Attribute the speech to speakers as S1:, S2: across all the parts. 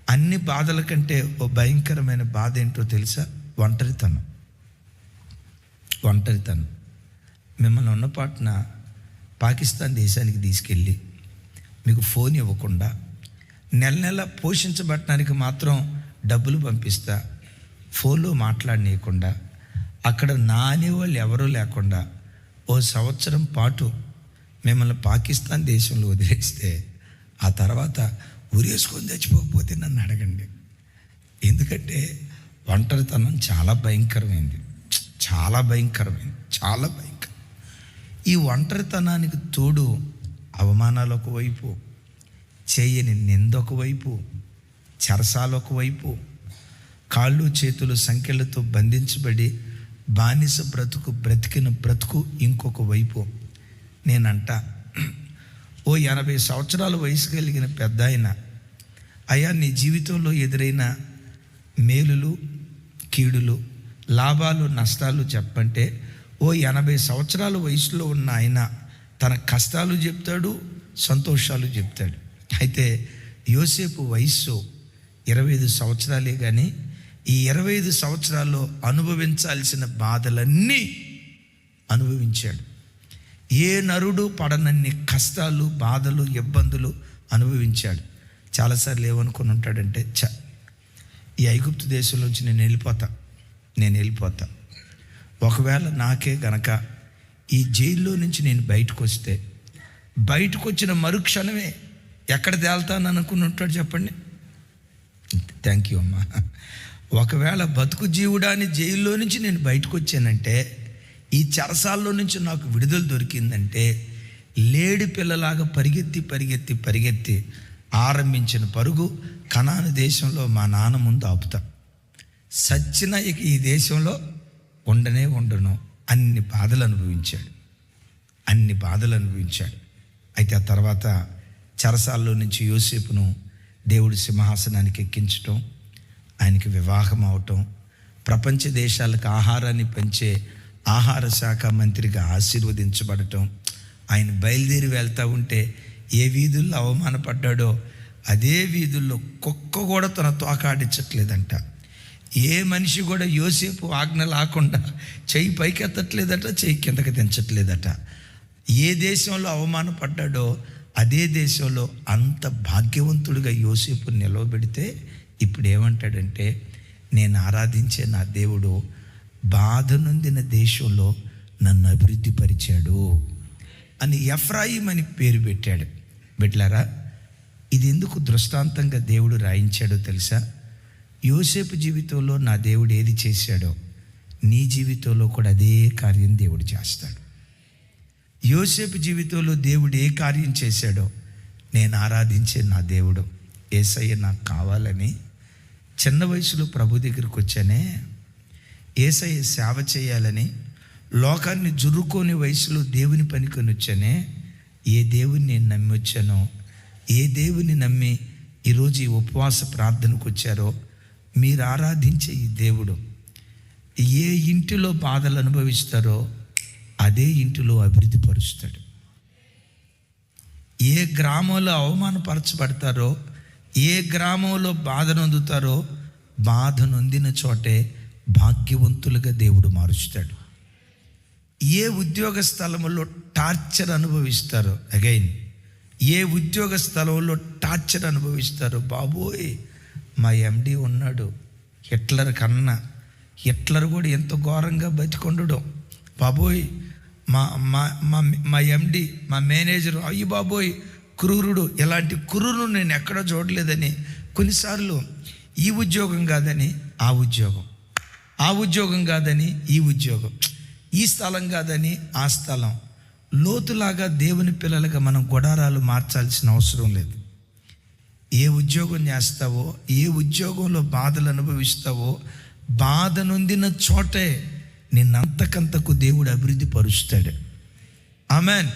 S1: అన్ని బాధల కంటే ఓ భయంకరమైన బాధ ఏంటో తెలుసా? ఒంటరితనం. మిమ్మల్ని ఉన్నపాటున పాకిస్తాన్ దేశానికి తీసుకెళ్ళి మీకు ఫోన్ ఇవ్వకుండా, నెల పోషించబడటానికి మాత్రం డబ్బులు పంపిస్తా, ఫోన్లో మాట్లాడనీయకుండా, అక్కడ నానే వాళ్ళు ఎవరూ లేకుండా ఓ సంవత్సరం పాటు మిమ్మల్ని పాకిస్తాన్ దేశంలో వదిలేస్తే ఆ తర్వాత ఉరేసుకొని చచ్చిపోకపోతే నన్ను అడగండి. ఎందుకంటే ఒంటరితనం చాలా భయంకరమైంది. ఈ ఒంటరితనానికి తోడు అవమానాలు ఒకవైపు, చేయని నింద ఒకవైపు, చెరసాలు ఒకవైపు, కాళ్ళు చేతులు సంఖ్యలతో బంధించబడి బానిస బ్రతికిన బ్రతుకు ఇంకొక వైపు. నేనంట ఓ 80 సంవత్సరాల వయసు కలిగిన పెద్ద ఆయన, అయ్యా నీ జీవితంలో ఎదురైన మేలులు కీడులు, లాభాలు నష్టాలు చెప్పంటే ఓ 80 సంవత్సరాల వయసులో ఉన్న ఆయన తన కష్టాలు చెప్తాడు, సంతోషాలు చెప్తాడు. అయితే యోసేపు వయస్సు 25 సంవత్సరాలే, కానీ ఈ 25 సంవత్సరాల్లో అనుభవించాల్సిన బాధలన్నీ అనుభవించాడు. ఏ నరుడు పడనన్ని కష్టాలు, బాధలు, ఇబ్బందులు అనుభవించాడు. చాలాసార్లు ఏమనుకుని ఉంటాడంటే, ఈ ఐగుప్తు దేశంలోంచి నేను వెళ్ళిపోతా. ఒకవేళ నాకే గనక ఈ జైల్లో నుంచి నేను బయటకు వచ్చిన మరుక్షణమే ఎక్కడ తేల్తాను అనుకుని ఉంటాడు. చెప్పండి. థ్యాంక్ యూ అమ్మా. ఒకవేళ బతుకు జీవుడాని జైల్లో నుంచి నేను బయటకు వచ్చానంటే, ఈ చెరసాల్లో నుంచి నాకు విడుదల దొరికిందంటే, లేడి పిల్లలాగా పరిగెత్తి ఆరంభించిన పరుగు కనాను దేశంలో మా నాన్న ముందు ఆపుతా. సచ్చిన ఇక ఈ దేశంలో ఉండను. అన్ని బాధలు అనుభవించాడు. అయితే ఆ తర్వాత చెరసాల్లో నుంచి యోసేపును దేవుడి సింహాసనానికి ఎక్కించటం, ఆయనకి వివాహం అవటం, ప్రపంచ దేశాలకు ఆహారాన్ని పంచే ఆహార శాఖ మంత్రిగా ఆశీర్వదించబడటం, ఆయన బయలుదేరి వెళ్తూ ఉంటే ఏ వీధుల్లో అవమానపడ్డాడో అదే వీధుల్లో కుక్క కూడా తన తోకాడించట్లేదంట. ఏ మనిషి కూడా యోసేపు ఆజ్ఞ లేకుండా చెయ్యి పైకెత్తట్లేదట, చెయ్యి కిందకి దించట్లేదట. ఏ దేశంలో అవమానపడ్డాడో అదే దేశంలో అంత భాగ్యవంతుడిగా యోసేపు నిలవబెడితే ఇప్పుడు ఏమంటాడంటే, నేను ఆరాధించే నా దేవుడు బాధ నొందిన దేశంలో నన్ను అభివృద్ధి పరిచాడు అని ఎఫ్రాయిం అని పేరు పెట్టాడు. బిడ్డలారా, ఇది ఎందుకు దృష్టాంతంగా దేవుడు రాయించాడో తెలుసా? యోసేపు జీవితంలో నా దేవుడు ఏది చేశాడో నీ జీవితంలో కూడా అదే కార్యం దేవుడు చేస్తాడు. యోసేపు జీవితంలో దేవుడు ఏ కార్యం చేశాడో, నేను ఆరాధించే నా దేవుడు యేసయ్య నాకు కావాలని చిన్న వయసులో ప్రభు దగ్గరికి వచ్చానే, యేసయ్య సేవ చేయాలని లోకాన్ని జుర్రుకోని వయసులో దేవుని పనికొని వచ్చానే, ఏ దేవుని నేను నమ్మి వచ్చానో, ఏ దేవుని నమ్మి ఈరోజు ఈ ఉపవాస ప్రార్థనకు వచ్చారో, మీరు ఆరాధించే ఈ దేవుడు ఏ ఇంటిలో బాధలు అనుభవిస్తారో అదే ఇంటిలో అభివృద్ధి పరుస్తాడు. ఏ గ్రామంలో అవమానపరచబడతారో, ఏ గ్రామంలో బాధ నొందుతారో, బాధ నొందిన చోటే భాగ్యవంతులుగా దేవుడు మారుస్తాడు. ఏ ఉద్యోగ స్థలంలో టార్చర్ అనుభవిస్తారో, అగైన్ ఏ ఉద్యోగ స్థలంలో టార్చర్ అనుభవిస్తారో, బాబోయ్ మా ఎండి ఉన్నాడు, హిట్లర్ కూడా ఎంత ఘోరంగా బతికొండడం, బాబోయ్ మా ఎండి మా మేనేజరు అయ్యి బాబోయ్ క్రూరుడు, ఇలాంటి క్రూరుడు నేను ఎక్కడో చూడలేదని కొన్నిసార్లు ఈ ఉద్యోగం కాదని ఆ ఉద్యోగం కాదని ఈ ఉద్యోగం, ఈ స్థలం కాదని ఆ స్థలం, లోతులాగా దేవుని పిల్లలుగా మనం గుడారాలు మార్చాల్సిన అవసరం లేదు. ఏ ఉద్యోగం చేస్తావో, ఏ ఉద్యోగంలో బాధలు అనుభవిస్తావో, బాధ నొందిన చోటే నిన్నంతకంతకు దేవుడు అభివృద్ధి పరుస్తాడు. ఆమెన్.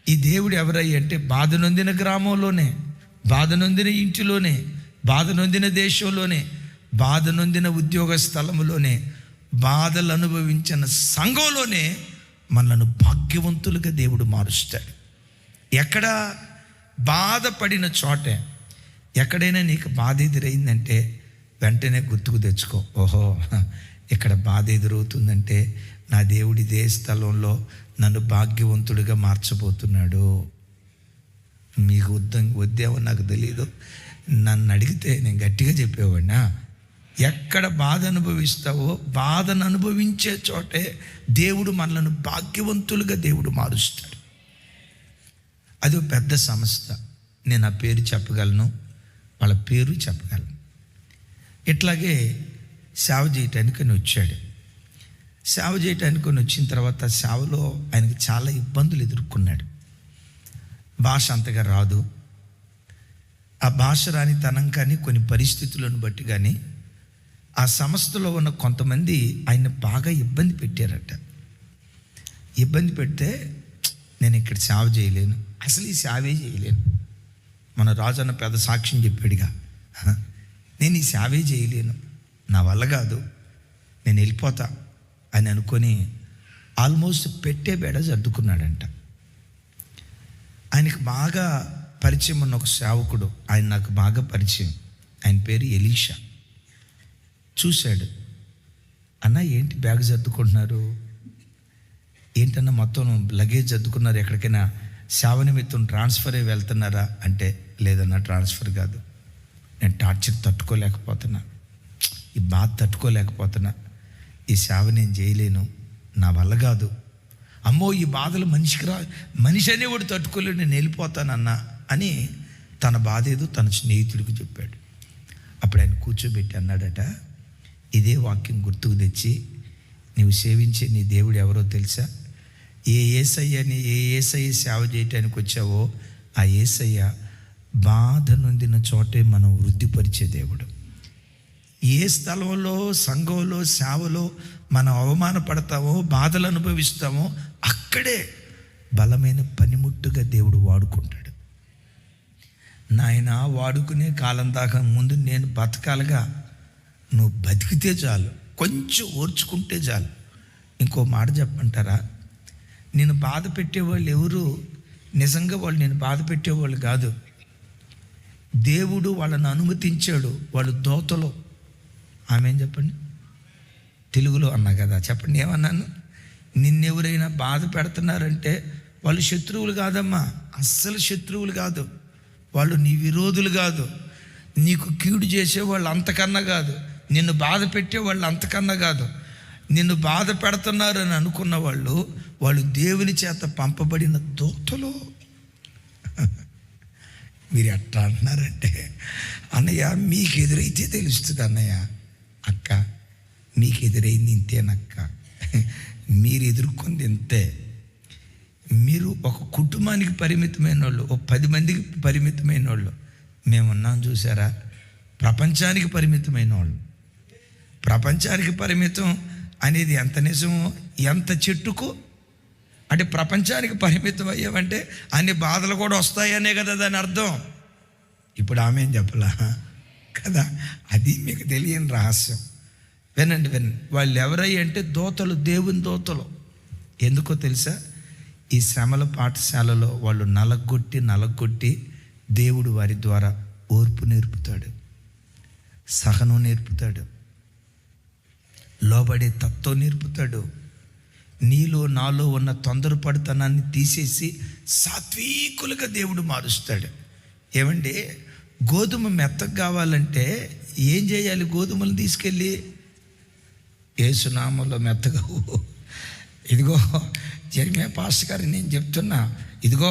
S1: ఈ దేవుడు ఎవరయ్య అంటే, బాధ నొందిన గ్రామంలోనే, బాధ నొందిన ఇంటిలోనే, బాధ నొందిన దేశంలోనే, బాధ నొందిన ఉద్యోగ స్థలంలోనే, బాధలు అనుభవించిన సంఘంలోనే మనల్ని భాగ్యవంతులుగా దేవుడు మారుస్తాడు. ఎక్కడ బాధపడిన చోటే, ఎక్కడైనా నీకు బాధ ఎదురైందంటే వెంటనే గుర్తుకు తెచ్చుకో, ఓహో ఇక్కడ బాధ ఎదురవుతుందంటే నా దేవుడు ఇదే స్థలంలో నన్ను భాగ్యవంతుడిగా మార్చబోతున్నాడు. మీకు వద్దేమో నాకు తెలియదు, నన్ను అడిగితే నేను గట్టిగా చెప్పేవాడినా. ఎక్కడ బాధ అనుభవిస్తావో బాధను అనుభవించే చోటే దేవుడు మనలను భాగ్యవంతులుగా దేవుడు మారుస్తాడు. అది ఒక పెద్ద సంస్థ. నేను ఆ పేరు చెప్పగలను, వాళ్ళ పేరు చెప్పగలను. ఇట్లాగే సేవ చేయటానికి వచ్చాడు. సేవ చేయటానికి వచ్చిన తర్వాత సేవలో ఆయనకి చాలా ఇబ్బందులు ఎదుర్కొన్నాడు. భాష అంతగా రాదు. ఆ భాష రానితనం కానీ కొన్ని పరిస్థితులను బట్టి కానీ ఆ సంస్థలో ఉన్న కొంతమంది ఆయన బాగా ఇబ్బంది పెట్టారట. ఇబ్బంది పెడితే నేను ఇక్కడ సేవ చేయలేను, అసలు ఈ సేవే చేయలేను. మన రాజు అన్న పెద్ద సాక్ష్యం చెప్పాడుగా, నేను ఈ సేవే చేయలేను, నా వల్ల కాదు, నేను వెళ్ళిపోతా అని అనుకొని ఆల్మోస్ట్ పెట్టే బేడ సర్దుకున్నాడంట. ఆయనకు బాగా పరిచయం ఉన్న ఒక సేవకుడు, ఆయన నాకు బాగా పరిచయం, ఆయన పేరు ఎలీషా. చూశాడు, అన్న ఏంటి బ్యాగ్ సర్దుకుంటున్నారు, ఏంటన్నా మొత్తం లగేజ్ సర్దుకున్నారు, ఎక్కడికైనా సేవ నిమిత్తం ట్రాన్స్ఫర్ అయ్యి వెళ్తున్నారా అంటే, లేదన్నా ట్రాన్స్ఫర్ కాదు, నేను టార్చర్ తట్టుకోలేకపోతున్నా, ఈ బాధ తట్టుకోలేకపోతున్నా, ఈ సేవ నేను చేయలేను, నా వల్ల కాదు, అమ్మో ఈ బాధలు మనిషి అనేవాడు తట్టుకోలేడు, నేను వెళ్ళిపోతానన్నా అని తన బాధ ఏదో తన స్నేహితుడికి చెప్పాడు. అప్పుడు ఆయన కూర్చోబెట్టి అన్నాడట, ఇదే వాక్యం గుర్తుకు తెచ్చి, నీవు సేవించే నీ దేవుడు ఎవరో తెలుసా? ఏ యేసయ్య సేవ చేయటానికి వచ్చావో ఆ యేసయ్య బాధ నొందిన చోటే మనం వృద్ధిపరిచే దేవుడు. ఏ స్థలంలో సంఘంలో సేవలో మనం అవమానపడతామో బాధలు అనుభవిస్తామో అక్కడే బలమైన పనిముట్టుగా దేవుడు వాడుకుంటాడు. నాయన వాడుకునే కాలం దాకా ముందు నేను బతకాలిగా, నువ్వు బతికితే చాలు, కొంచెం ఓర్చుకుంటే చాలు. ఇంకో మాట చెప్పంటారా, నేను బాధ పెట్టేవాళ్ళు ఎవరు నిజంగా వాళ్ళు నేను బాధ పెట్టేవాళ్ళు కాదు, దేవుడు వాళ్ళని అనుమతించాడు, వాళ్ళు దోతలో. ఆమె ఏం చెప్పండి, తెలుగులో అన్నా కదా, చెప్పండి ఏమన్నాను? నిన్నెవరైనా బాధ పెడుతున్నారంటే వాళ్ళు శత్రువులు కాదమ్మా, అస్సలు శత్రువులు కాదు, వాళ్ళు నీ విరోధులు కాదు, నీకు కీడు చేసేవాళ్ళు అంతకన్నా కాదు, నిన్ను బాధ పెట్టేవాళ్ళు అంతకన్నా కాదు. నిన్ను బాధ పెడుతున్నారని అనుకున్న వాళ్ళు దేవుని చేత పంపబడిన దూతలు. మీరు ఎట్లా అంటున్నారంటే, అన్నయ్య మీకు ఎదురైతే తెలుస్తుంది అన్నయ్య, అక్క మీకు ఎదురైంది ఇంతేనక్క, మీరు ఎదుర్కొంది ఇంతే. మీరు ఒక కుటుంబానికి పరిమితమైన వాళ్ళు, ఒక 10 మందికి పరిమితమైన వాళ్ళు, మేమున్నాం చూసారా, ప్రపంచానికి పరిమితమైన వాళ్ళు. ప్రపంచానికి పరిమితం అనేది ఎంత నిజమో, ఎంత చెట్టుకు అంటే ప్రపంచానికి పరిమితం అయ్యామంటే అన్ని బాధలు కూడా వస్తాయనే కదా దాని అర్థం. ఇప్పుడు ఆమె ఏం చెప్పలా కదా, అది మీకు తెలియని రహస్యం. వినండి వాళ్ళు ఎవరయ్యి అంటే దోతలు, దేవుని దోతలు. ఎందుకో తెలుసా? ఈ శ్రమల పాఠశాలలో వాళ్ళు నలగొట్టి దేవుడు వారి ద్వారా ఓర్పు నేర్పుతాడు, సహనం నేర్పుతాడు, లోబడే తత్వం నేర్పుతాడు. నీలో నాలో ఉన్న తొందరపడితనాన్ని తీసేసి సాత్వికులుగా దేవుడు మారుస్తాడు. ఏమండి, గోధుమ మెత్తగా కావాలంటే ఏం చేయాలి? గోధుమలు తీసుకెళ్ళి యేసునామంలో మెత్తగా, ఇదిగో జరిమే పాస్టర్ గారు నేను చెప్తున్నా, ఇదిగో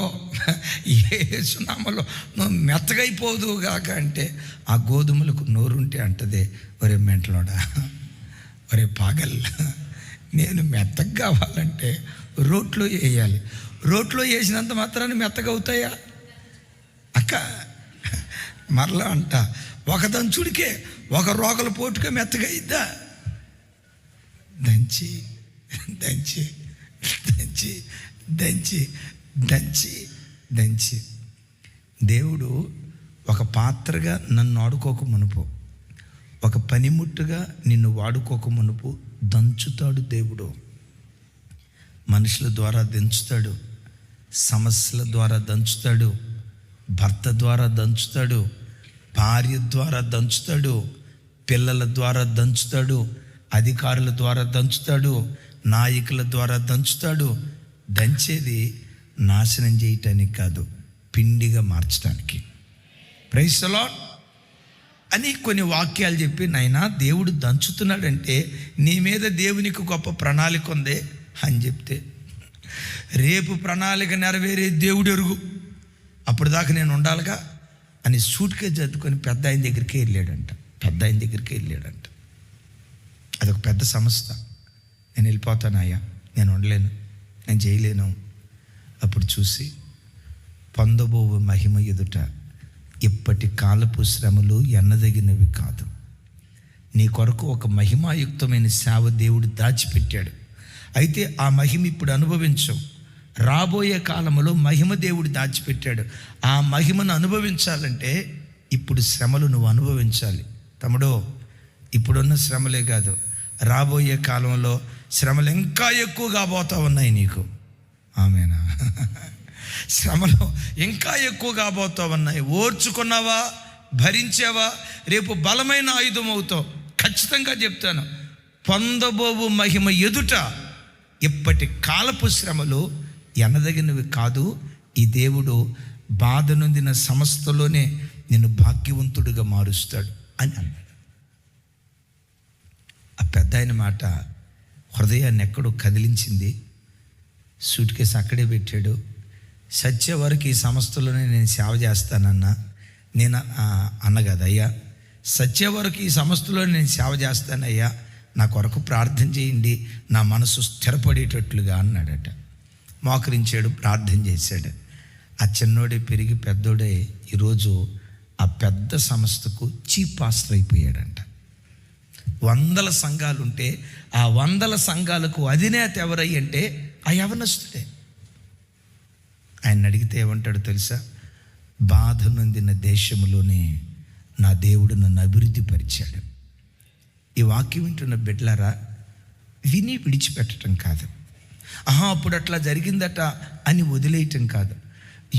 S1: యేసునామంలో నువ్వు మెత్తగైపోదు కాక అంటే, ఆ గోధుమలకు నోరుంటే అంటదే, ఒరే మెంటలోడా, ఒరే పాగల్, నేను మెత్తగా కావాలంటే రోట్లో వేయాలి, రోట్లో వేసినంత మాత్రాన్ని మెత్తగా అవుతాయా అక్క? మరలా అంట, ఒక దంచుడికే, ఒక రోకల పోటుకే మెత్తగా అయిద్దా? దంచి దంచి దంచి దంచి దంచి దంచి దేవుడు ఒక పాత్రగా నన్ను ఆడుకోక మునుపు, ఒక పనిముట్టుగా నిన్ను వాడుకోక మునుపు దంచుతాడు దేవుడు. మనుషుల ద్వారా దంచుతాడు, సమస్యల ద్వారా దంచుతాడు, భర్త ద్వారా దంచుతాడు, భార్య ద్వారా దంచుతాడు, పిల్లల ద్వారా దంచుతాడు, అధికారుల ద్వారా దంచుతాడు, నాయకుల ద్వారా దంచుతాడు. దంచేది నాశనం చేయటానికి కాదు, పిండిగా మార్చడానికి. ప్రైజ్ ది లార్డ్ అని కొన్ని వాక్యాలు చెప్పి, నాయనా దేవుడు దంచుతున్నాడంటే నీ మీద దేవునికి గొప్ప ప్రణాళిక ఉంది అని చెప్తే, రేపు ప్రణాళిక నెరవేరే దేవుడు ఎరుగు, అప్పుడు దాకా నేను ఉండాలిగా అని సూట్ కేసు చదువుకొని పెద్ద ఆయన దగ్గరికి వెళ్ళాడంట. అదొక పెద్ద సంస్థ. నేను వెళ్ళిపోతాను అయ్యా, నేను ఉండలేను, నేను చేయలేను. అప్పుడు చూసి, పొందబోవు మహిమ ఎదుట ఇప్పటి కాలపు శ్రమలు ఎన్నదగినవి కాదు. నీ కొరకు ఒక మహిమాయుక్తమైన సేవ దేవుడు దాచిపెట్టాడు. అయితే ఆ మహిమ ఇప్పుడు అనుభవించవు. రాబోయే కాలంలో మహిమ దేవుడు దాచిపెట్టాడు. ఆ మహిమను అనుభవించాలంటే ఇప్పుడు శ్రమలు నువ్వు అనుభవించాలి. తమ్ముడో, ఇప్పుడున్న శ్రమలే కాదు, రాబోయే కాలంలో శ్రమలు ఇంకా ఎక్కువగా పోతా ఉన్నాయి నీకు. ఆమేనా? శ్రమలు ఇంకా ఎక్కువగా పోతా ఉన్నాయి. ఓర్చుకున్నావా, భరించావా, రేపు బలమైన ఆయుధం అవుతావు. ఖచ్చితంగా చెప్తాను, పొందబోవు మహిమ ఎదుట ఇప్పటి కాలపు శ్రమలు ఎనదగినవి కాదు. ఈ దేవుడు బాధ నొందిన సంస్థలోనే నిన్ను భాగ్యవంతుడిగా మారుస్తాడు అని అన్నాడు. ఆ పెద్ద ఆయన మాట హృదయాన్ని ఎక్కడో కదిలించింది. సూట్ కేసు అక్కడే పెట్టాడు. సత్య వరకు ఈ సంస్థలోనే నేను సేవ చేస్తానన్నా, నేను అన్నగదయ్యా, సత్య వరకు ఈ సంస్థలో నేను సేవ చేస్తానయ్యా, నా కొరకు ప్రార్థన చేయండి, నా మనసు స్థిరపడేటట్లుగా అన్నాడట. మోకరించాడు, ప్రార్థన చేశాడు. ఆ చిన్నోడే పెరిగి పెద్దోడే ఈరోజు ఆ పెద్ద సంస్థకు చీఫ్ పాస్టర్ అయిపోయాడంట. 100 సంఘాలు ఉంటే ఆ 100 సంఘాలకు అధినేత ఎవరై అంటే ఆ యవనస్తుడే. ఆయన అడిగితే ఏమంటాడు తెలుసా? బాధ నొందిన దేశంలోనే నా దేవుడు నన్ను అభివృద్ధి పరిచాడు. ఈ వాక్యం వింటున్న బిడ్డలారా, విని విడిచిపెట్టడం కాదు, అప్పుడు అట్లా జరిగిందట అని వదిలేయటం కాదు.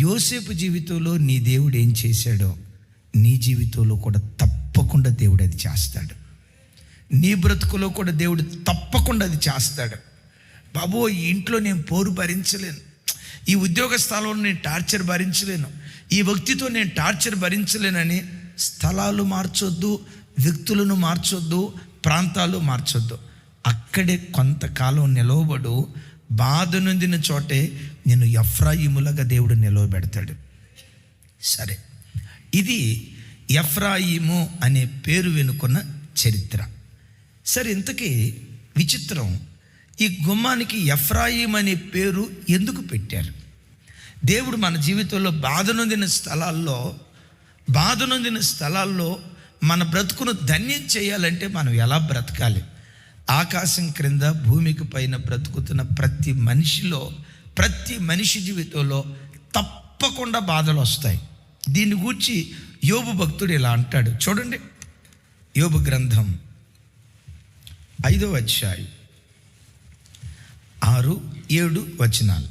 S1: యోసేపు జీవితంలో నీ దేవుడు ఏం చేశాడో నీ జీవితంలో కూడా తప్పకుండా దేవుడు అది చేస్తాడు. నీ బ్రతుకులో కూడా దేవుడు తప్పకుండా అది చేస్తాడు. బాబో, ఈ ఇంట్లో నేను పోరు భరించలేను, ఈ ఉద్యోగ స్థలంలో నేను టార్చర్ భరించలేను, ఈ వ్యక్తితో నేను టార్చర్ భరించలేనని స్థలాలు మార్చొద్దు, వ్యక్తులను మార్చొద్దు, ప్రాంతాలు మార్చొద్దు. అక్కడే కొంతకాలం నిలవబడు. బాధ నొందిన చోటే నేను ఎఫ్రాయిములాగా దేవుడు నిలవబెడతాడు. సరే, ఇది ఎఫ్రాయిము అనే పేరు వెనుకున్న చరిత్ర. సరే, ఇంతకీ విచిత్రం, ఈ గుమ్మానికి ఎఫ్రాయిం అనే పేరు ఎందుకు పెట్టారు? దేవుడు మన జీవితంలో బాధ నొందిన స్థలాల్లో మన బ్రతుకును ధన్యం చేయాలంటే మనం ఎలా బ్రతకాలి? ఆకాశం క్రింద భూమికి పైన బ్రతుకుతున్న ప్రతి మనిషి జీవితంలో తప్పకుండా బాధలు వస్తాయి. దీన్ని గూర్చి యోబు భక్తుడు ఇలా అంటాడు. చూడండి, యోబు గ్రంథం 5వ అధ్యాయం 6-7 వచనాలు.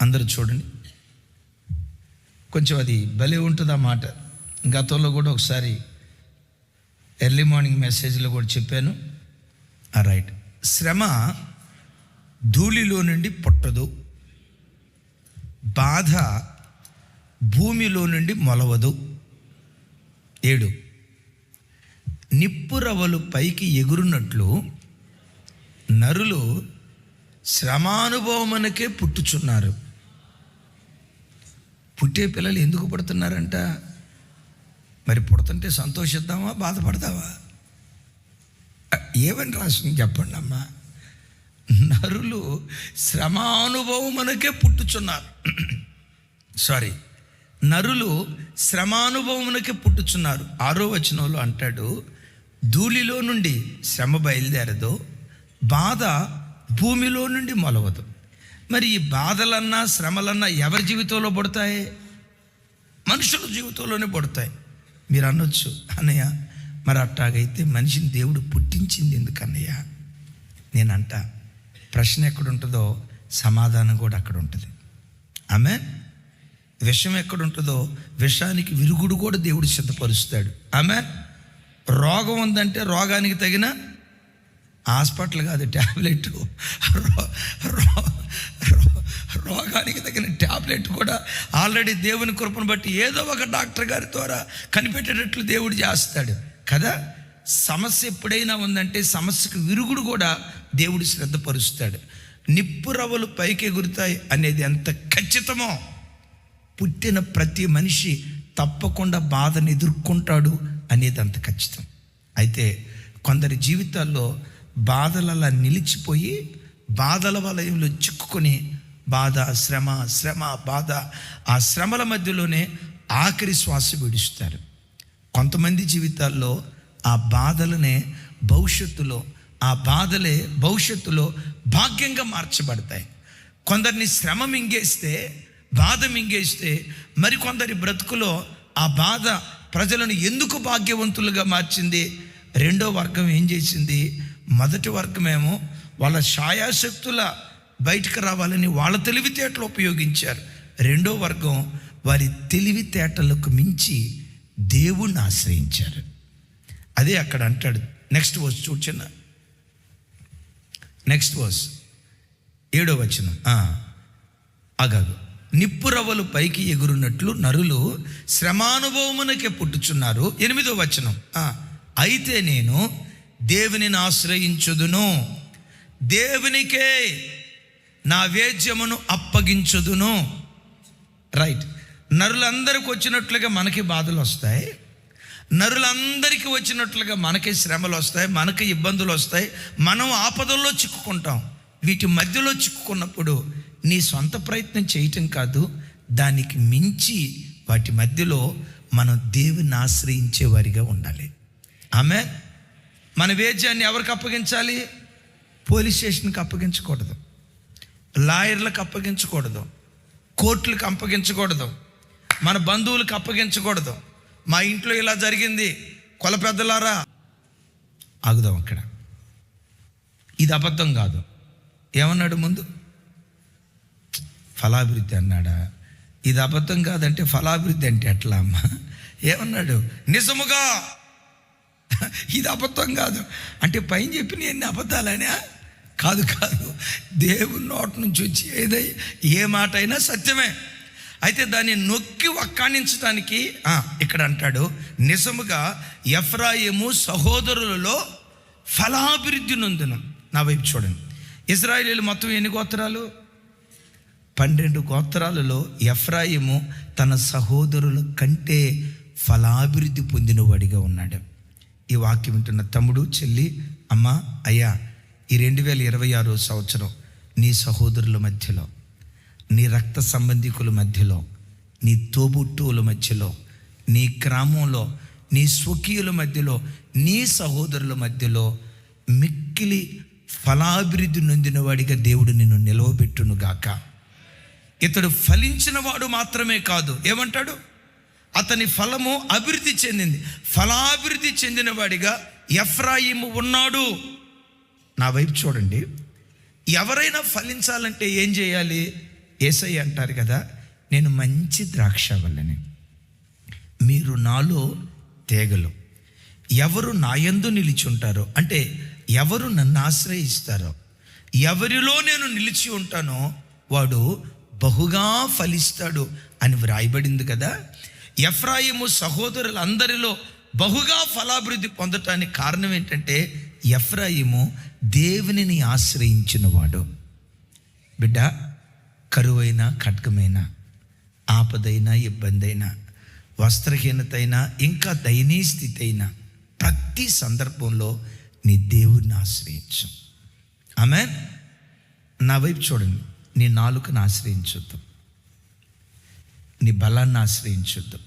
S1: అందరూ చూడండి, కొంచెం అది భలే ఉంటుంది ఆ మాట. గతంలో కూడా ఒకసారి ఎర్లీ మార్నింగ్ మెసేజ్లో కూడా చెప్పాను. రైట్, శ్రమ ధూళిలో నుండి పుట్టదు, బాధ భూమిలో నుండి మొలవదు. 7, నిప్పురవ్వలు పైకి ఎగురున్నట్లు నరులు శ్రమానుభవమునకే పుట్టుచున్నారు. పుట్టే పిల్లలు ఎందుకు పుడుతున్నారంట? మరి పుడుతుంటే సంతోషిద్దామా, బాధపడతావా? ఏమని రాసింది చెప్పండి అమ్మా. నరులు శ్రమానుభవమునకే పుట్టుచున్నారు. నరులు శ్రమానుభవమునకే పుట్టుచున్నారు. 6వ వచనంలో అంటాడు, ధూళిలో నుండి శ్రమ బయలుదేరదు, బాధ భూమిలో నుండి మొలవదు. మరి ఈ బాధలన్నా శ్రమలన్నా ఎవరి జీవితంలో పడతాయి? మనుషుల జీవితంలోనే పడతాయి. మీరు అనొచ్చు, అన్నయ్య మరి అట్టాగైతే మనిషిని దేవుడు పుట్టించింది ఎందుకన్నయ్య? నేనంట, ప్రశ్న ఎక్కడుంటుందో సమాధానం కూడా అక్కడ ఉంటుంది. ఆమె విషం ఎక్కడుంటుందో విషానికి విరుగుడు కూడా దేవుడు సిద్ధపరుస్తాడు. ఆమేన్. రోగం ఉందంటే రోగానికి తగిన హాస్పిటల్ కాదు, ట్యాబ్లెట్. రోగానికి తగిన ట్యాబ్లెట్ కూడా ఆల్రెడీ దేవుని కృపను బట్టి ఏదో ఒక డాక్టర్ గారి ద్వారా కనిపెట్టేటట్లు దేవుడు చేస్తాడు కదా. సమస్య ఎప్పుడైనా ఉందంటే సమస్యకు విరుగుడు కూడా దేవుడు శ్రద్ధపరుస్తాడు. నిప్పురవ్వలు పైకి ఎగురుతాయి అనేది ఎంత ఖచ్చితమో, పుట్టిన ప్రతి మనిషి తప్పకుండా బాధను ఎదుర్కొంటాడు అనేది అంత ఖచ్చితం. అయితే కొందరి జీవితాల్లో బాధలలా నిలిచిపోయి బాధల వలయంలో చిక్కుకొని బాధ, శ్రమ, బాధ, ఆ శ్రమల మధ్యలోనే ఆఖరి శ్వాస విడుస్తారు. కొంతమంది జీవితాల్లో ఆ బాధలనే భవిష్యత్తులో భాగ్యంగా మార్చబడతాయి. కొందరిని శ్రమ మింగేస్తే, బాధ మింగేస్తే, మరికొందరి బ్రతుకులో ఆ బాధ ప్రజలను ఎందుకు భాగ్యవంతులుగా మార్చింది? రెండో వర్గం ఏం చేసింది? మొదటి వర్గమేమో వాళ్ళ ఛాయాశక్తుల బయటకు రావాలని వాళ్ళ తెలివితేటలు ఉపయోగించారు. రెండో వర్గం వారి తెలివితేటలకు మించి దేవుణ్ణి ఆశ్రయించారు. అదే అక్కడ అంటాడు. నెక్స్ట్ వర్స్ చూచిన, నెక్స్ట్ వర్స్ 7వ వచనం. అగగు నిప్పురవ్వలు పైకి ఎగురున్నట్లు నరులు శ్రమానుభవమునకే పుట్టుచున్నారు. 8వ వచనం. అయితే నేను దేవునిని ఆశ్రయించుదును, దేవునికే నా వేద్యమును అప్పగించుదును. రైట్. నరులందరికి వచ్చినట్లుగా మనకి బాధలు వస్తాయి, నరులందరికీ వచ్చినట్లుగా మనకి శ్రమలు వస్తాయి, మనకి ఇబ్బందులు వస్తాయి, మనం ఆపదల్లో చిక్కుకుంటాం. వీటి మధ్యలో చిక్కుకున్నప్పుడు నీ సొంత ప్రయత్నం చేయటం కాదు, దానికి మించి వాటి మధ్యలో మనం దేవుని ఆశ్రయించే వారిగా ఉండాలి. ఆమె మన వేద్యాన్ని ఎవరికి అప్పగించాలి? పోలీస్ స్టేషన్కి అప్పగించకూడదు, లాయర్లకు అప్పగించకూడదు, కోర్టులకు అప్పగించకూడదు, మన బంధువులకు అప్పగించకూడదు. మా ఇంట్లో ఇలా జరిగింది, కొల పెద్దలారా, ఆగుదాం అక్కడ. ఇది అబద్ధం కాదు. ఏమన్నాడు ముందు? ఫలాభివృద్ధి అన్నాడా? ఇది అబద్ధం కాదంటే ఫలాభివృద్ధి అంటే ఎట్లా అమ్మా? ఏమన్నాడు? నిజముగా ఇది అబద్ధం కాదు అంటే పైన చెప్పిన ఎన్ని అబద్ధాలైనా కాదు. దేవుని నోటి నుంచి వచ్చి ఏ మాట అయినా సత్యమే. అయితే దాన్ని నొక్కి వక్కాణించడానికి ఇక్కడ అంటాడు, నిజముగా ఎఫ్రాయిము సహోదరులలో ఫలాభివృద్ధి నొందును. నా వైపు చూడండి. ఇశ్రాయేలీయులు మొత్తం ఎన్ని గోత్రాలు? 12 గోత్రాలలో ఎఫ్రాయిము తన సహోదరుల కంటే ఫలాభివృద్ధి పొందినవాడిగా ఉన్నాడు. ఈ వాక్యం వింటున్న తమ్ముడు, చెల్లి, అమ్మ, అయ్యా, ఈ 2026 సంవత్సరం నీ సహోదరుల మధ్యలో, నీ రక్త సంబంధికుల మధ్యలో, నీ తోబుట్టువుల మధ్యలో, నీ గ్రామంలో, నీ స్వకీయుల మధ్యలో, నీ సహోదరుల మధ్యలో మిక్కిలి ఫలాభివృద్ధి నొందిన వాడిగా దేవుడు నిన్ను నిలవబెట్టును గాక. ఇతడు ఫలించిన వాడు మాత్రమే కాదు, ఏమంటాడు? అతని ఫలము అభివృద్ధి చెందింది. ఫలాభివృద్ధి చెందిన వాడిగా ఎఫ్రాయిము ఉన్నాడు. నా వైపు చూడండి. ఎవరైనా ఫలించాలంటే ఏం చేయాలి? యేసయ్య అంటారు కదా, నేను మంచి ద్రాక్షవల్లిని, మీరు నాలో తీగలు. ఎవరు నా యందు నిలిచి ఉంటారో, అంటే ఎవరు నన్ను ఆశ్రయిస్తారో, ఎవరిలో నేను నిలిచి ఉంటానో వాడు బహుగా ఫలిస్తాడు అని వ్రాయబడింది కదా. ఎఫ్రాయిము సహోదరులందరిలో బహుగా ఫలాభివృద్ధి పొందటానికి కారణం ఏంటంటే ఎఫ్రాయిము దేవునిని ఆశ్రయించిన వాడు. బిడ్డ, కరువైన, ఖడ్గమైన, ఆపదైన, ఇబ్బంది అయినా, వస్త్రహీనత అయినా, ఇంకా దయనీయ స్థితి అయినా, ప్రతి సందర్భంలో నీ దేవుడిని ఆశ్రయించు. ఆమేన్. నా వైపు చూడండి. నీ నాలుకను ఆశ్రయించొద్దు, నీ బలాన్ని ఆశ్రయించొద్దు,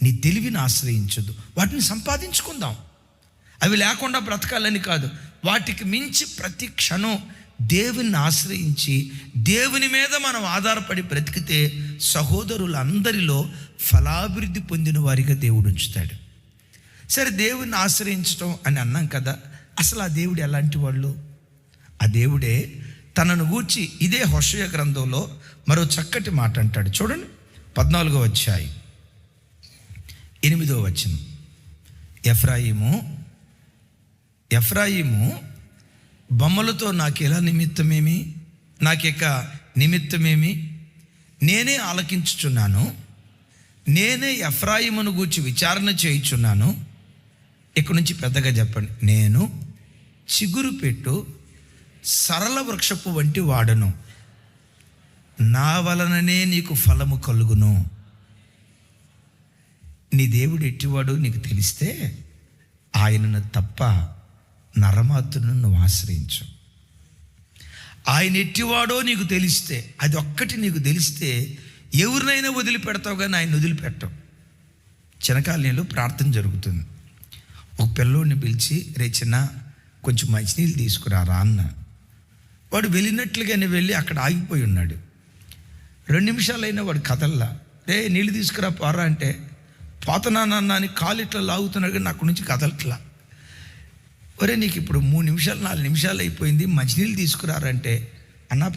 S1: నీ తెలివిని ఆశ్రయించొద్దు. వాటిని సంపాదించుకుందాం, అవి లేకుండా బ్రతకాలని కాదు. వాటికి మించి ప్రతి క్షణం దేవుని ఆశ్రయించి దేవుని మీద మనం ఆధారపడి బ్రతికితే సహోదరులందరిలో ఫలాభివృద్ధి పొందిన వారిగా దేవుడు ఉంచుతాడు. సరే, దేవుని ఆశ్రయించటం అని అన్నాం కదా. అసలు ఆ దేవుడు ఎలాంటి వాళ్ళు? ఆ దేవుడే తనను గూర్చి ఇదే హోషేయ గ్రంథంలో మరో చక్కటి మాట అంటాడు. చూడండి, 14వ అధ్యాయం 8వ వచనం. ఎఫ్రాయిము బొమ్మలతో నాకెలా నిమిత్తమేమి, నాకిక నిమిత్తమేమి, నేనే ఆలకించుచున్నాను, నేనే ఎఫ్రాయిమును గూర్చి విచారణ చేయుచున్నాను. ఇక్కడ నుంచి పెద్దగా చెప్పండి. నేను చిగురు పెట్టు సరళ వృక్షపు వంటి వాడను, నా వలననే నీకు ఫలము కలుగును. నీ దేవుడు ఎట్టివాడు నీకు తెలిస్తే ఆయనను తప్ప నరమాతులను నువ్వు ఆశ్రయించు. ఆయన ఎట్టివాడో నీకు తెలిస్తే, అది ఒక్కటి నీకు తెలిస్తే ఎవరినైనా వదిలిపెడతావు, కానీ ఆయన వదిలిపెట్టవు. చిన్నకాలనీలో ప్రార్థన జరుగుతుంది. ఒక పిల్లోడిని పిలిచి, రే చిన్న కొంచెం మంచినీళ్ళు తీసుకురారా అన్న. వాడు వెళ్ళినట్లుగానే వెళ్ళి అక్కడ ఆగిపోయి ఉన్నాడు. 2 నిమిషాలైనా వాడు కదల్లా. రే నీళ్ళు తీసుకురా పోరా అంటే, పోతున్నానన్నా అని కాలు ఇట్లా లాగుతున్నాడు, కానీ అక్కడి నుంచి కదలట్లా. ఒరే నీకు ఇప్పుడు 3 నిమిషాలు 4 నిమిషాలు అయిపోయింది, మంచినీళ్ళు తీసుకురారంటే, అన్నా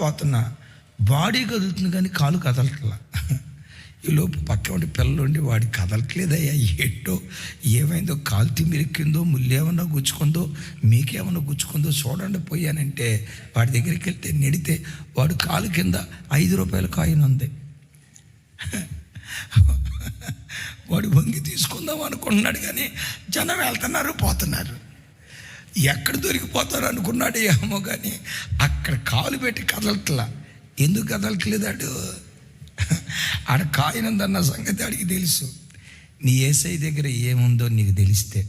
S1: పోతున్నా బాడీ కదులుతుంది కానీ కాలు కదలట్లా. ఈలోపు పక్క ఉండి పిల్లలుండి వాడి కదలట్లేదయ్యా, ఏంటో ఏమైందో, కాలు తిమ్మిరెక్కిందో, ముళ్ళేమన్నా గుచ్చుకుందో, మీకేమన్నా గుచ్చుకుందో చూడండి పోయానంటే, వాడి దగ్గరికి వెళ్తే నెడితే వాడు కాలు కింద 5 రూపాయల కాయిన్ ఉంది. వాడు వంగి తీసుకుందాం అనుకుంటున్నాడు, కానీ జనం వెళ్తున్నారు పోతున్నారు. ఎక్కడ దొరికిపోతారు అనుకున్నాడు ఏమో, కానీ అక్కడ కాలు పెట్టి కదలట్లా. ఎందుకు కదలట్లేదాడు? ఆడ కాయనందన్న సంగతి ఆడికి తెలుసు. నీ యేసయ్య దగ్గర ఏముందో నీకు తెలిస్తే,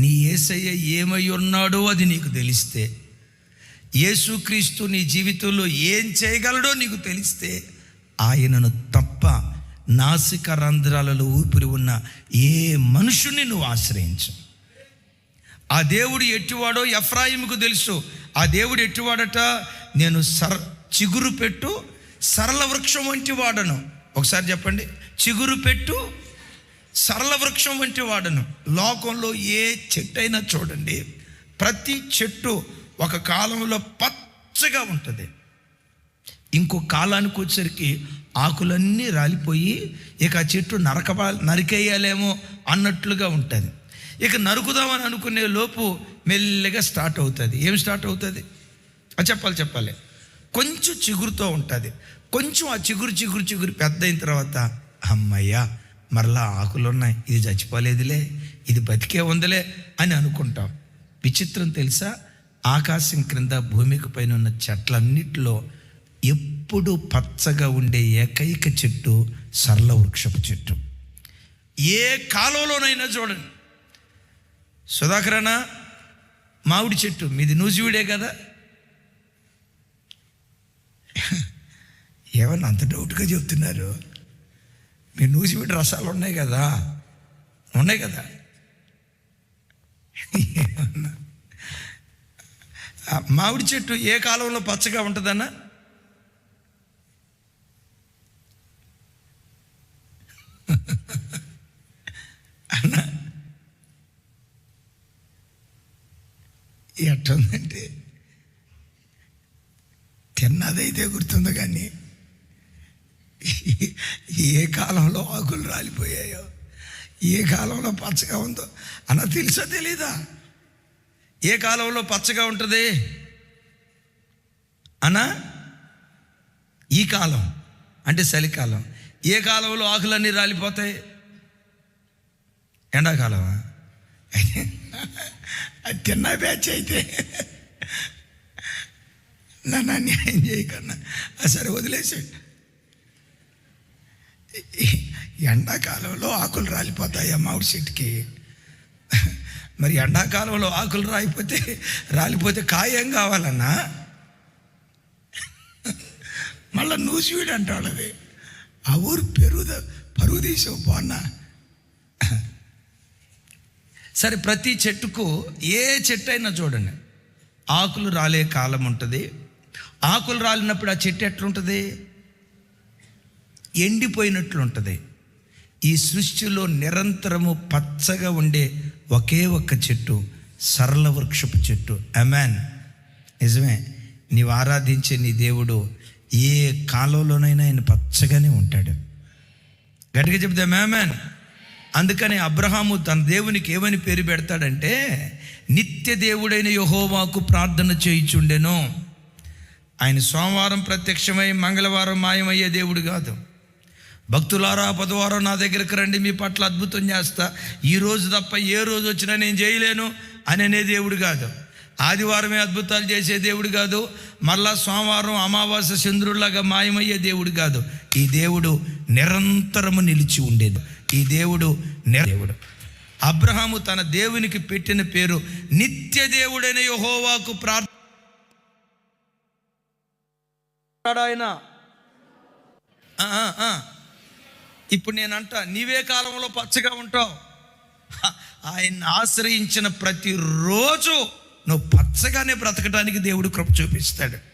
S1: నీ యేసయ్య ఏమై ఉన్నాడో అది నీకు తెలిస్తే, యేసుక్రీస్తు నీ జీవితంలో ఏం చేయగలడో నీకు తెలిస్తే, ఆయనను తప్ప నాసిక రంధ్రాలలో ఊపిరి ఉన్న ఏ మనుషుని నువ్వు ఆశ్రయించు. ఆ దేవుడు ఎట్టివాడో ఎఫ్రాయిముకు తెలుసు. ఆ దేవుడు ఎట్టివాడట, నేను చిగురు పెట్టు సరళ వృక్షం వంటి వాడను. ఒకసారి చెప్పండి, చిగురు పెట్టు సరళ వృక్షం వంటి వాడను. లోకంలో ఏ చెట్టు అయినా చూడండి, ప్రతి చెట్టు ఒక కాలంలో పచ్చగా ఉంటుంది, ఇంకో కాలానికి వచ్చేసరికి ఆకులన్నీ రాలిపోయి ఇక ఆ చెట్టు నరికేయాలేమో అన్నట్లుగా ఉంటుంది. ఇక నరుకుదామని అనుకునే లోపు మెల్లగా స్టార్ట్ అవుతుంది. ఏం స్టార్ట్ అవుతుంది? చెప్పాలి. కొంచెం చిగురుతో ఉంటుంది. కొంచెం ఆ చిగురు పెద్ద అయిన తర్వాత, అమ్మయ్యా మరలా ఆకులు ఉన్నాయి, ఇది చచ్చిపోలేదులే, ఇది బతికే ఉందిలే అని అనుకుంటాం. విచిత్రం తెలుసా? ఆకాశం క్రింద భూమికి పైన ఉన్న చెట్లన్నిటిలో ఎప్పుడు పచ్చగా ఉండే ఏకైక చెట్టు సరళ వృక్షపు చెట్టు. ఏ కాలంలోనైనా చూడండి. సుధాకరణ మామిడి చెట్టు మీది నూజివీడే కదా, ఏమన్నా అంత డౌట్గా చెప్తున్నారు? మీ నూజివీడి రసాలు ఉన్నాయి కదా. మామిడి చెట్టు ఏ కాలంలో పచ్చగా ఉంటుందన్నా? అన్నా ఎట్టుందంటే, తిన్నదైతే గుర్తుందో కానీ ఏ కాలంలో ఆకులు రాలిపోయాయో, ఏ కాలంలో పచ్చగా ఉందో అన్న తెలుసా తెలీదా? ఏ కాలంలో పచ్చగా ఉంటుంది అన్నా? ఈ కాలం అంటే చలికాలం. ఏ కాలంలో ఆకులన్నీ రాలిపోతాయి? ఎండాకాలమా? అయితే అది తిన్న బ్యాచ్ అయితే నన్ను అన్యాయం చేయకన్నా. సరే వదిలేసి, ఎండాకాలంలో ఆకులు రాలిపోతాయి మామిడి చెట్టుకి. మరి ఎండాకాలంలో ఆకులు రాలిపోతే కాయ ఏం కావాలన్నా? మళ్ళీ నూసివీడు అంటాడు. అది ఆ ఊరు పరుగు తీసావు పోన్నా. సరే, ప్రతి చెట్టుకు, ఏ చెట్టు అయినా చూడండి, ఆకులు రాలే కాలం ఉంటుంది. ఆకులు రాలినప్పుడు ఆ చెట్టు ఎట్లుంటుంది? ఎండిపోయినట్లు ఉంటుంది. ఈ సృష్టిలో నిరంతరము పచ్చగా ఉండే ఒకే ఒక్క చెట్టు సరళ వృక్షపు చెట్టు. ఆమేన్. నిజమే, నీవు ఆరాధించే నీ దేవుడు ఏ కాలంలోనైనా ఆయన పచ్చగానే ఉంటాడు. గట్టిగా చెప్తే ఆమేన్. అందుకని అబ్రహాము తన దేవునికి ఏమని పేరు పెడతాడంటే, నిత్య దేవుడైన యెహోవాకు ప్రార్థన చేయుచుండెను. ఆయన సోమవారం ప్రత్యక్షమై మంగళవారం మాయమయ్యే దేవుడు కాదు. భక్తులారా బుధవారం నా దగ్గరికి రండి, మీ పట్ల అద్భుతం చేస్తా, ఈ రోజు తప్ప ఏ రోజు వచ్చినా నేను చేయలేను అని అనే దేవుడు కాదు. ఆదివారమే అద్భుతాలు చేసే దేవుడు కాదు. మళ్ళా సోమవారం అమావాస్య చంద్రుడిలాగా మాయమయ్యే దేవుడు కాదు. ఈ దేవుడు నిరంతరము నిలిచి ఉండేది. ఈ దేవుడు దేవుడు. అబ్రహాము తన దేవునికి పెట్టిన పేరు నిత్య దేవుడైన యెహోవాకు ఆయన. ఇప్పుడు నేనంట, నీవే కాలంలో పచ్చగా ఉంటావు. ఆయన్ని ఆశ్రయించిన ప్రతిరోజు నువ్వు పచ్చగానే బ్రతకడానికి దేవుడు కృప చూపిస్తాడు.